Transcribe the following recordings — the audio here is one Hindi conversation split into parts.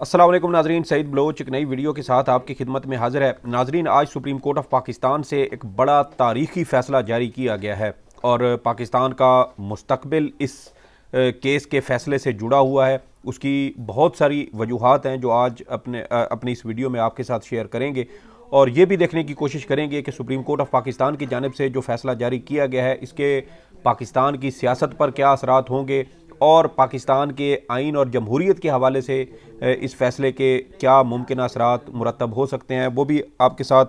अस्सलाम वालेकुम नाजरीन, सईद बलोच एक नई वीडियो के साथ आपकी खिदमत में हाजिर है। नाजरीन, आज सुप्रीम कोर्ट ऑफ पाकिस्तान से एक बड़ा तारीखी फ़ैसला जारी किया गया है और पाकिस्तान का मुस्तकबिल इस केस के फ़ैसले से जुड़ा हुआ है। उसकी बहुत सारी वजूहात हैं जो आज अपनी इस वीडियो में आपके साथ शेयर करेंगे और ये भी देखने की कोशिश करेंगे कि सुप्रीम कोर्ट ऑफ पाकिस्तान की जानिब से जो फ़ैसला जारी किया गया है इसके पाकिस्तान की सियासत पर क्या असरात होंगे और पाकिस्तान के आइन और जमहूरियत के हवाले से इस फैसले के क्या मुमकिन असरात मुरतब हो सकते हैं, वो भी आपके साथ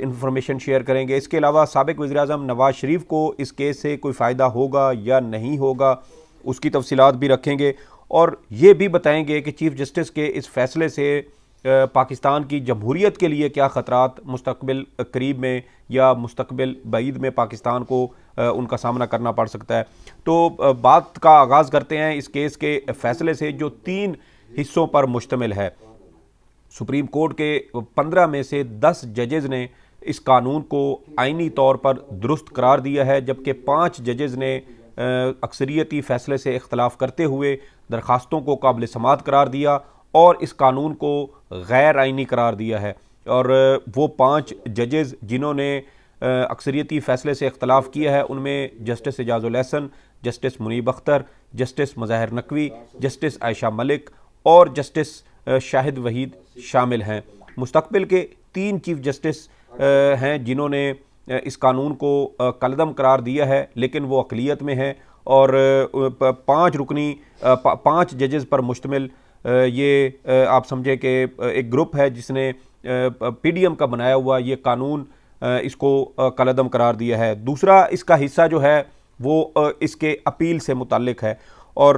इंफॉर्मेशन शेयर करेंगे। इसके अलावा साबिक वज़ीर-ए-आज़म नवाज़ शरीफ को इस केस से कोई फ़ायदा होगा या नहीं होगा, उसकी तफसीलात भी रखेंगे और ये भी बताएंगे कि चीफ़ जस्टिस के इस फैसले से पाकिस्तान की जमहूरियत के लिए क्या ख़तरात मुस्तकबिल करीब में या मुस्तकबिल बईद में पाकिस्तान को उनका सामना करना पड़ सकता है। तो बात का आगाज़ करते हैं इस केस के फ़ैसले से जो 3 हिस्सों पर मुश्तमिल है। सुप्रीम कोर्ट के 15 में से 10 जजेज़ ने इस कानून को आइनी तौर पर दुरुस्त करार दिया है, जबकि 5 जजेज़ ने अक्सरियती फ़ैसले से इख्तलाफ करते हुए दरखास्तों को काबिल समाअत करार दिया और इस कानून को गैर आइनी करार दिया है। और वो 5 जजेज़ जिन्होंने अक्सरियती फ़ैसले से इख्तलाफ किया है उनमें justice Ejazul Ahsan, justice Munib Akhtar, justice Mazahir Naqvi, justice Ayesha Malik और जस्टिस शाहिद वहीद शामिल हैं। मुस्तकबिल के 3 चीफ़ जस्टिस हैं जिन्होंने इस कानून को कलदम करार दिया है, लेकिन वो अक़लियत में हैं और 5 जजेज़ पर मुश्तमिल ये आप समझे कि एक ग्रुप है जिसने PDM का बनाया हुआ ये कानून इसको कलदम करार दिया है। दूसरा इसका हिस्सा जो है वो इसके अपील से मुताल्लिक है और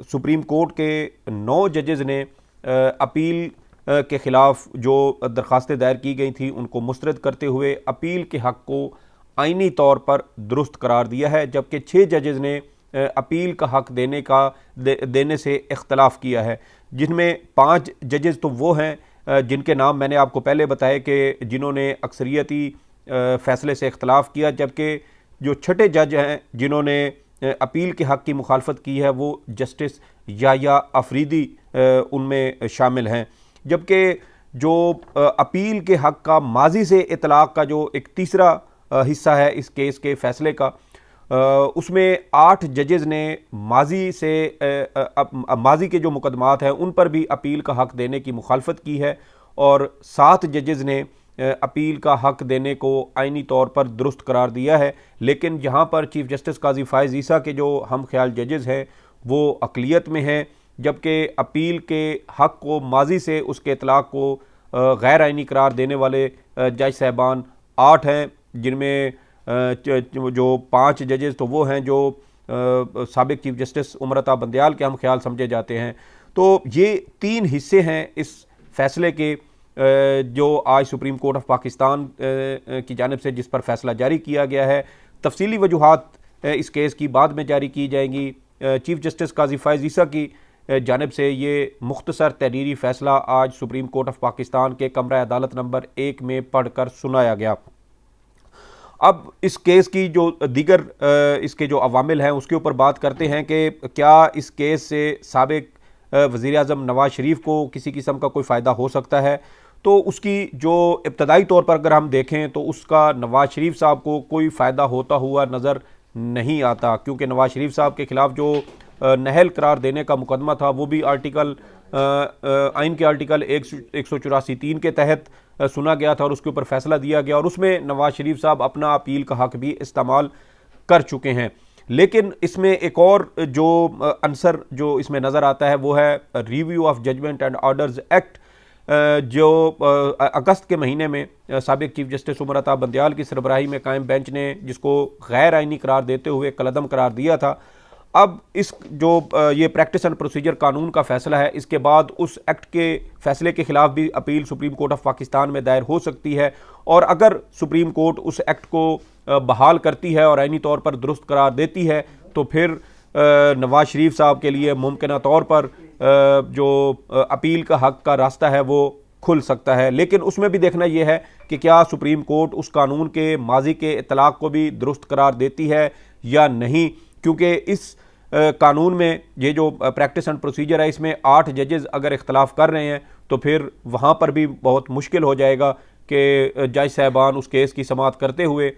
सुप्रीम कोर्ट के 9 जजेज़ ने अपील के ख़िलाफ़ जो दरख्वास्तें दायर की गई थी उनको मुस्तरद करते हुए अपील के हक़ को आइनी तौर पर दुरुस्त करार दिया है, जबकि 6 जजेज़ ने अपील का हक़ देने से इख्तलाफ किया है, जिनमें 5 जजेज़ तो वो हैं जिनके नाम मैंने आपको पहले बताए कि जिन्होंने अक्सरियती फ़ैसले से इख्तलाफ किया, जबकि जो 6ठे जज हैं जिन्होंने अपील के हक़ की मुखालफत की है वो जस्टिस याया अफरीदी उनमें शामिल हैं। जबकि जो अपील के हक़ का माजी से इतलाक़ का जो एक तीसरा हिस्सा है इस केस के फ़ैसले का, उसमें 8 जजेज़ ने माजी के जो मुकदमात हैं उन पर भी अपील का हक़ देने की मुखालफत की है और 7 जजेज़ ने अपील का हक़ देने को आइनी तौर पर दुरुस्त करार दिया है। लेकिन यहाँ पर चीफ़ जस्टिस काजी फ़ाइज़ ईसा के जो हम ख्याल जजेज़ हैं वो अक़लियत में हैं, जबकि अपील के हक़ को माजी से उसके इतलाक़ को गैर आइनी करार देने वाले जज साहबान 8 हैं, जिनमें जो 5 जजेज़ तो वो हैं जो साबिक चीफ़ जस्टिस उमर अता बंदयाल के हम ख्याल समझे जाते हैं। तो ये 3 हिस्से हैं इस फ़ैसले के जो आज सुप्रीम कोर्ट ऑफ पाकिस्तान की जानिब से जिस पर फ़ैसला जारी किया गया है। तफसीली वजूहात इस केस की बाद में जारी की जाएंगी। चीफ़ जस्टिस काजी फ़ाइज़ ईसा की जानिब से ये मुख्तसर तहरीरी फ़ैसला आज सुप्रीम कोर्ट ऑफ पाकिस्तान के कमरा अदालत नंबर 1 में पढ़ कर सुनाया गया। अब इस केस की जो दीगर इसके जो अवामिल हैं उसके ऊपर बात करते हैं कि क्या इस केस से साबिक वज़ीर-ए-आज़म नवाज़ शरीफ को किसी किस्म का कोई फ़ायदा हो सकता है। तो उसकी जो इब्तदाई तौर पर अगर हम देखें तो उसका नवाज़ शरीफ साहब को कोई फ़ायदा होता हुआ नज़र नहीं आता, क्योंकि नवाज़ शरीफ साहब के ख़िलाफ़ जो नहल करार देने का मुकदमा था वो भी आइन के आर्टिकल 184(3) के तहत सुना गया था और उसके ऊपर फैसला दिया गया और उसमें नवाज़ शरीफ साहब अपना अपील का हक़ भी इस्तेमाल कर चुके हैं। लेकिन इसमें एक और जो अंसर जो इसमें नज़र आता है वो है review of judgement and orders act, जो अगस्त के महीने में साबिक चीफ़ जस्टिस उमर अता बंदयाल की सरबराही में कायम बेंच ने जिसको गैर आइनी करार देते हुए कलदम करार दिया था। अब इस जो ये प्रैक्टिस एंड प्रोसीजर कानून का फ़ैसला है, इसके बाद उस एक्ट के फ़ैसले के ख़िलाफ़ भी appeal supreme court of Pakistan में दायर हो सकती है और अगर सुप्रीम कोर्ट उस एक्ट को बहाल करती है और आइनी तौर पर दुरुस्त करार देती है तो फिर नवाज़ शरीफ साहब के लिए मुमकिन तौर पर जो अपील का हक़ का रास्ता है वो खुल सकता है। लेकिन उसमें भी देखना यह है कि क्या सुप्रीम कोर्ट उस कानून के माजी के इतलाक़ को भी दुरुस्त करार देती है या नहीं, क्योंकि इस कानून में ये जो प्रैक्टिस एंड प्रोसीजर है इसमें 8 जजेस अगर इख्तलाफ कर रहे हैं तो फिर वहाँ पर भी बहुत मुश्किल हो जाएगा कि जज साहबान उस केस की समाअत करते हुए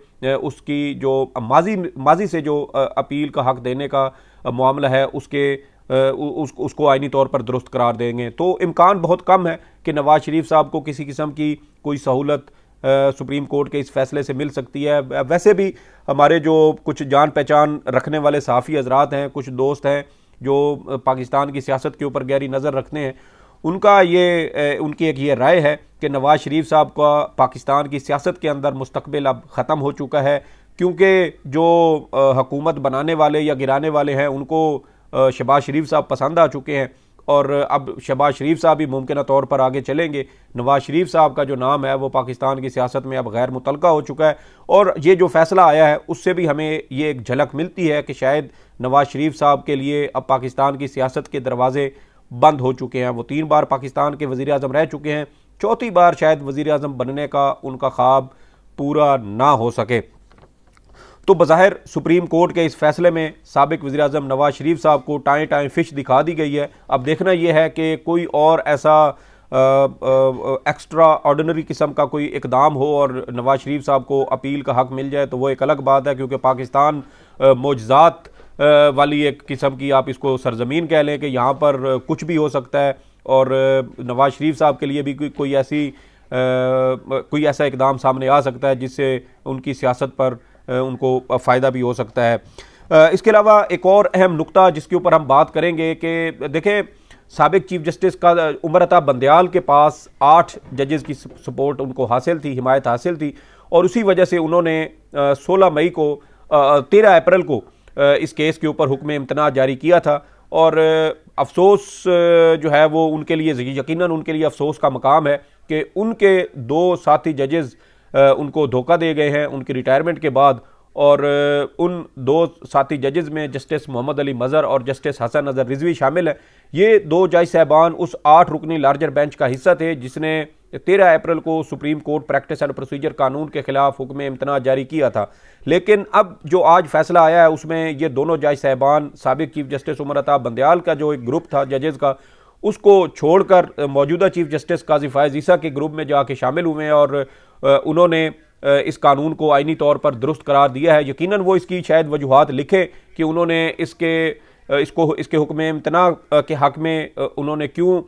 उसकी जो माजी से जो अपील का हक देने का मामला है उसको आइनी तौर पर दुरुस्त करार देंगे। तो इम्कान बहुत कम है कि नवाज शरीफ साहब को किसी किस्म की कोई सहूलत सुप्रीम कोर्ट के इस फैसले से मिल सकती है। वैसे भी हमारे जो कुछ जान पहचान रखने वाले सहाफ़ी हजरात हैं, कुछ दोस्त हैं जो पाकिस्तान की सियासत के ऊपर गहरी नज़र रखते हैं, उनकी एक ये राय है कि नवाज शरीफ साहब का पाकिस्तान की सियासत के अंदर मुस्तकबिल अब ख़त्म हो चुका है, क्योंकि जो हुकूमत बनाने वाले या गिराने वाले हैं उनको शहबाज शरीफ साहब पसंद आ चुके हैं और अब शहबाज शरीफ साहब भी मुमकिन तौर पर आगे चलेंगे। नवाज शरीफ साहब का जो नाम है वो पाकिस्तान की सियासत में अब गैर मुतलका हो चुका है और ये जो फैसला आया है उससे भी हमें ये एक झलक मिलती है कि शायद नवाज शरीफ साहब के लिए अब पाकिस्तान की सियासत के दरवाजे बंद हो चुके हैं। वो 3 बार पाकिस्तान के वज़ीर आज़म रह चुके हैं, 4थी बार शायद वज़ीर आज़म बनने का उनका ख्वाब पूरा ना हो सके। तो बज़ाहिर सुप्रीम कोर्ट के इस फैसले में साबिक वज़ीर आज़म नवाज शरीफ साहब को टाएं टाएं फिश दिखा दी गई है। अब देखना यह है कि कोई और ऐसा एक्स्ट्रा ऑर्डिनरी किस्म का कोई इकदाम हो और नवाज शरीफ साहब को अपील का हक मिल जाए तो वो एक अलग बात है, क्योंकि पाकिस्तान मोजज़ात वाली एक किस्म की आप इसको सरजमीन कह लें कि यहाँ पर कुछ भी हो सकता है और नवाज शरीफ साहब के लिए भी कोई ऐसा इकदाम सामने आ सकता है जिससे उनकी सियासत पर उनको फ़ायदा भी हो सकता है। इसके अलावा एक और अहम नुक्ता जिसके ऊपर हम बात करेंगे कि देखें, साबिक चीफ जस्टिस का उमर अता बंदयाल के पास 8 जजेस की सपोर्ट उनको हासिल थी, हिमायत हासिल थी और उसी वजह से उन्होंने 16 मई को 13 अप्रैल को इस केस के ऊपर हुक्म इम्तना जारी किया था और अफसोस जो है वो उनके लिए यकीनन उनके लिए अफसोस का मकाम है कि उनके 2 साथी जजेस उनको धोखा दे गए हैं उनकी रिटायरमेंट के बाद और उन 2 साथी जजेस में जस्टिस मोहम्मद अली मज़हर और जस्टिस हसन अज़हर रिजवी शामिल हैं। ये 2 जज साहबान उस 8 रुकनी लार्जर बेंच का हिस्सा थे जिसने 13 अप्रैल को supreme court practice and procedure कानून के खिलाफ हुक्म इम्तना जारी किया था। लेकिन अब जो आज फैसला आया है उसमें ये दोनों जज साहबान साबिक चीफ जस्टिस उमर अता बंदयाल का जो एक ग्रुप था जजेस का उसको छोड़कर मौजूदा चीफ जस्टिस काजी फायज़ ईसा के ग्रुप में जाके शामिल हुए हैं और उन्होंने इस कानून को आइनी तौर पर दुरुस्त करार दिया है। यकीनन वो इसकी शायद वजूहात लिखे कि उन्होंने इसके हुक्म इम्तना के हक़ में उन्होंने क्यों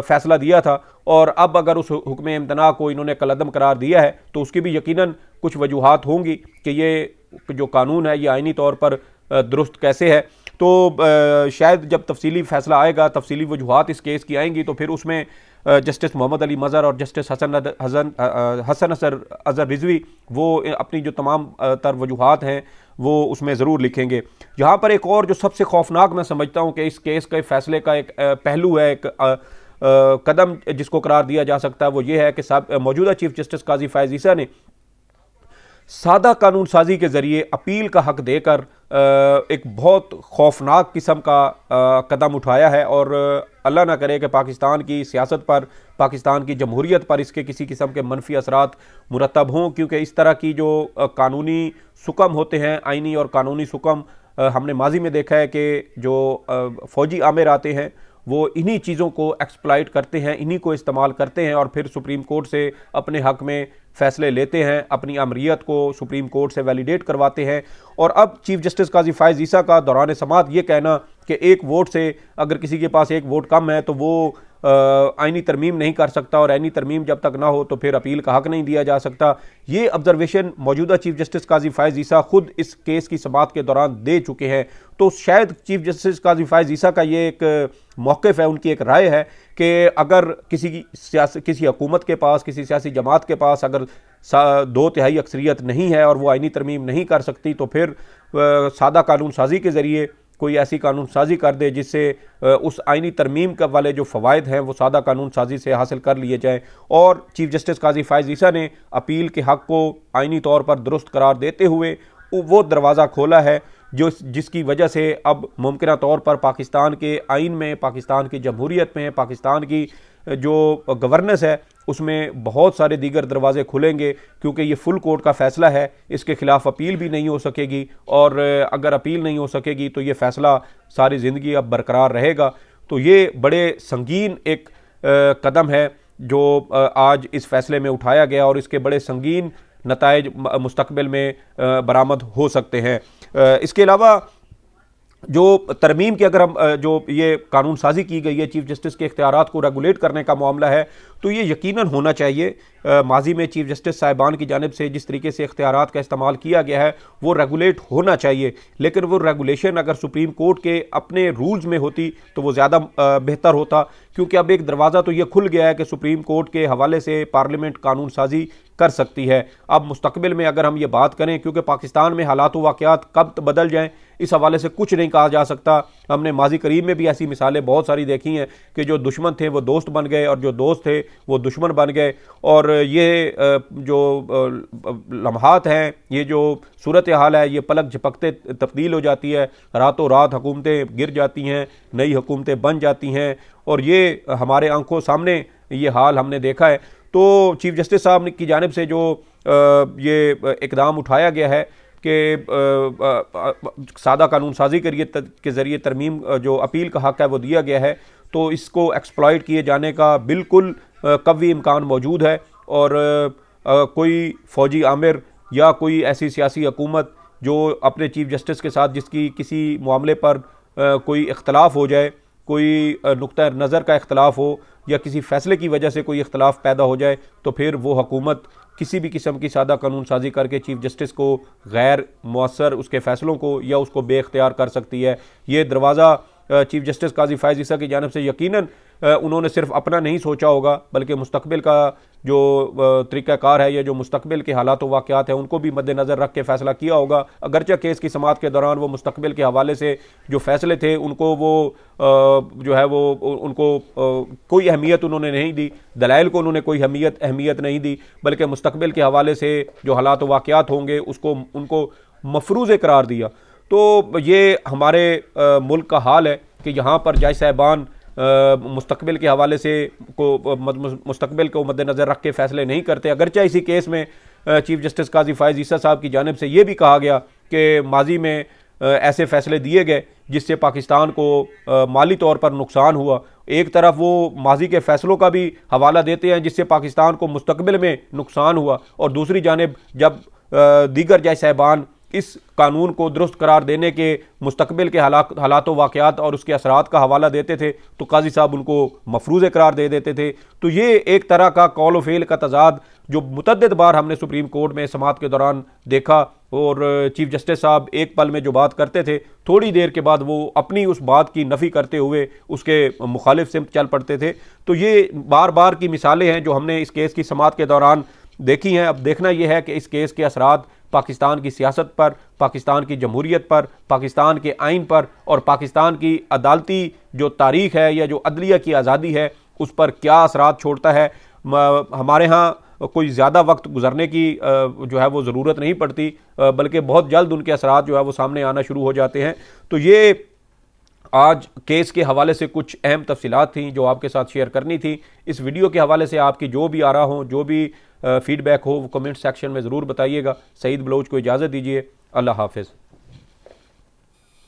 फैसला दिया था और अब अगर उस हुक्म इम्तना को इन्होंने कलअदम करार दिया है तो उसकी भी यकीनन कुछ वजूहात होंगी कि ये जो कानून है ये आइनी तौर पर दुरुस्त कैसे है। तो शायद जब तफसीली फैसला आएगा, तफसीली वजूहात इस केस की आएंगी तो फिर उसमें जस्टिस मोहम्मद अली मज़हर और जस्टिस हसन अज़हर रिजवी वो अपनी जो तमाम तर वजूहात हैं वो उसमें ज़रूर लिखेंगे। यहाँ पर एक और जो सबसे खौफनाक मैं समझता हूँ कि इस केस के फैसले का एक पहलू है, एक कदम जिसको करार दिया जा सकता है वो ये है कि मौजूदा चीफ जस्टिस काजी फायज़ ईसा ने सादा कानून साजी के ज़रिए अपील का हक देकर एक बहुत खौफनाक किस्म का कदम उठाया है और अल्लाह ना करे कि पाकिस्तान की सियासत पर, पाकिस्तान की जमहूरियत पर इसके किसी किस्म के मनफी असरात मुरतब हों, क्योंकि इस तरह की जो कानूनी सुकम होते हैं, आइनी और कानूनी सुकम हमने माजी में देखा है कि जो फ़ौजी आमिर आते हैं वो इन्हीं चीज़ों को एक्सप्लॉइट करते हैं, इन्हीं को इस्तेमाल करते हैं और फिर सुप्रीम कोर्ट से अपने हक़ में फ़ैसले लेते हैं, अपनी अमरीत को सुप्रीम कोर्ट से वैलिडेट करवाते हैं। और अब चीफ जस्टिस काजी फायज़ ईसा का दौरान समाअत ये कहना कि एक वोट से अगर किसी के पास एक वोट कम है तो वो आइनी तरमीम नहीं कर सकता और आइनी तरमीम जब तक ना हो तो फिर अपील का हक़ नहीं दिया जा सकता, ये ऑब्जर्वेशन मौजूदा चीफ जस्टिस काजी फायज़ ईसा खुद इस केस की समाअत के दौरान दे चुके हैं। तो शायद चीफ जस्टिस काजी फायज़ ईसा का ये एक मौक़िफ़ है, उनकी एक राय है कि अगर किसी हुकूमत के पास, किसी सियासी जमात के पास अगर 2/3 अक्सरियत नहीं है और वो आइनी तरमीम नहीं कर सकती तो फिर सादा कानून साजी के ज़रिए कोई ऐसी कानून साजी कर दे जिससे उस आइनी तरमीम का वाले जो फ़वाइद हैं वो सादा कानून साजी से हासिल कर लिए जाएँ। और चीफ जस्टिस काजी फायज़ ईसा ने अपील के हक़ को आइनी तौर पर दुरुस्त करार देते हुए वो दरवाज़ा खोला है जिसकी वजह से अब मुमकिन तौर पर पाकिस्तान के आइन में, पाकिस्तान की जमहूरियत में, पाकिस्तान की जो गवर्नेंस है उसमें बहुत सारे दीगर दरवाजे खुलेंगे, क्योंकि ये फुल कोर्ट का फ़ैसला है, इसके ख़िलाफ़ अपील भी नहीं हो सकेगी, और अगर अपील नहीं हो सकेगी तो ये फ़ैसला सारी ज़िंदगी अब बरकरार रहेगा। तो ये बड़े संगीन एक कदम है जो आज इस फ़ैसले में उठाया गया, और इसके बड़े संगीन नताइज मुस्तकबिल में बरामद हो सकते हैं। इसके अलावा जो तरमीम की अगर हम जो ये कानून साजी की गई है, चीफ जस्टिस के इख्तियारात को रेगुलेट करने का मामला है, तो ये यकीनन होना चाहिए। माजी में चीफ जस्टिस साहिबान की जानिब से जिस तरीके से इख्तियारात का इस्तेमाल किया गया है वो रेगुलेट होना चाहिए, लेकिन वो रेगुलेशन अगर सुप्रीम कोर्ट के अपने रूल्स में होती तो वो ज़्यादा बेहतर होता, क्योंकि अब एक दरवाज़ा तो ये खुल गया है कि सुप्रीम कोर्ट के हवाले से पार्लियामेंट कानून साजी कर सकती है। अब मुस्तकबिल में अगर हम ये बात करें, क्योंकि पाकिस्तान में हालात व वाक़यात कब बदल जाएं इस हवाले से कुछ नहीं कहा जा सकता। हमने माजी करीब में भी ऐसी मिसालें बहुत सारी देखी हैं कि जो दुश्मन थे वो दोस्त बन गए और जो दोस्त थे वो दुश्मन बन गए, और ये जो लम्हात हैं, ये जो सूरत हाल है, ये पलक झपकते तब्दील हो जाती है, रातों रात हुकूमतें गिर जाती हैं, नई हुकूमतें बन जाती हैं, और ये हमारे आंखों सामने ये हाल हमने देखा है। तो चीफ जस्टिस साहब की जानिब से जो ये इकदाम उठाया गया है कि सादा कानून साजी के ज़रिए तरमीम जो अपील का हक़ है वो दिया गया है, तो इसको एक्सप्लॉइट किए जाने का बिल्कुल कवी इम्कान मौजूद है, और कोई फ़ौजी आमिर या कोई ऐसी सियासी हुकूमत जो अपने चीफ जस्टिस के साथ जिसकी किसी मामले पर कोई इख्तलाफ हो जाए, कोई नुक्ता नज़र का इख्तलाफ हो या किसी फ़ैसले की वजह से कोई इख्तलाफ पैदा हो जाए, तो फिर वो हुकूमत किसी भी किस्म की सादा कानून साजी करके चीफ जस्टिस को गैर मुअस्सर उसके फ़ैसलों को या उसको बेख्तियार कर सकती है। ये दरवाज़ा चीफ जस्टिस काजी फ़ायज़ ईसा की जानिब से यकीनन उन्होंने सिर्फ अपना नहीं सोचा होगा, बल्कि मुस्तकबिल का जो तरीक़ाकार है या जो मुस्तकबिल के हालात व वाक़यात हैं उनको भी मद्देनज़र रख के फ़ैसला किया होगा। अगरचे केस की समाअत के दौरान वो मुस्तकबिल के हवाले से जो फ़ैसले थे उनको वो जो है वो उनको कोई अहमियत उन्होंने नहीं दी, दलाइल को उन्होंने कोई अहमियत नहीं दी, बल्कि मुस्तकबिल के हवाले से जो हालात व वाक़यात होंगे उसको उनको मफरूज़ करार दिया। तो ये हमारे मुल्क का हाल है कि यहाँ पर जज साहिबान मुस्तकबिल के हवाले से मुस्तकबिल को मद्देनज़र रख के फ़ैसले नहीं करते। अगरचे इसी केस में चीफ जस्टिस काजी फ़ायज़ ईसा साहब की जानिब से ये भी कहा गया कि माजी में ऐसे फ़ैसले दिए गए जिससे पाकिस्तान को माली तौर पर नुकसान हुआ। एक तरफ वो माजी के फ़ैसलों का भी हवाला देते हैं जिससे पाकिस्तान को मुस्तकबिल में नुकसान हुआ, और दूसरी जानिब जब दीगर जज साहिबान इस कानून को दुरुस्त करार देने के मुस्तकबिल के हालात वाक़यात और उसके असरात का हवाला देते थे तो काजी साहब उनको मफरूज़ करार दे देते थे। तो ये एक तरह का कौल व फ़ेल का तज़ाद जो मुतअद्दिद बार हमने सुप्रीम कोर्ट में समाअत के दौरान देखा, और चीफ जस्टिस साहब एक पल में जो बात करते थे थोड़ी देर के बाद वो अपनी उस बात की नफ़ी करते हुए उसके मुखालिफ सिमत चल पड़ते थे। तो ये बार बार की मिसालें हैं जो हमने इस केस की समाअत के दौरान देखी हैं। अब देखना यह है कि इस केस के असरात पाकिस्तान की सियासत पर, पाकिस्तान की जमहूरियत पर, पाकिस्तान के आइन पर और पाकिस्तान की अदालती जो तारीख है या जो अदलिया की आज़ादी है उस पर क्या असरात छोड़ता है। हमारे यहाँ कोई ज़्यादा वक्त गुजरने की जो है वो ज़रूरत नहीं पड़ती, बल्कि बहुत जल्द उनके असरात जो है वो सामने आना शुरू हो जाते हैं। तो ये आज केस के हवाले से कुछ अहम तफसीलात थी जो आपके साथ शेयर करनी थी। इस वीडियो के हवाले से आपकी जो भी आरा हो, जो भी फीडबैक हो वो कमेंट सेक्शन में ज़रूर बताइएगा। सईद बलोच को इजाज़त दीजिए। अल्लाह हाफ़िज़।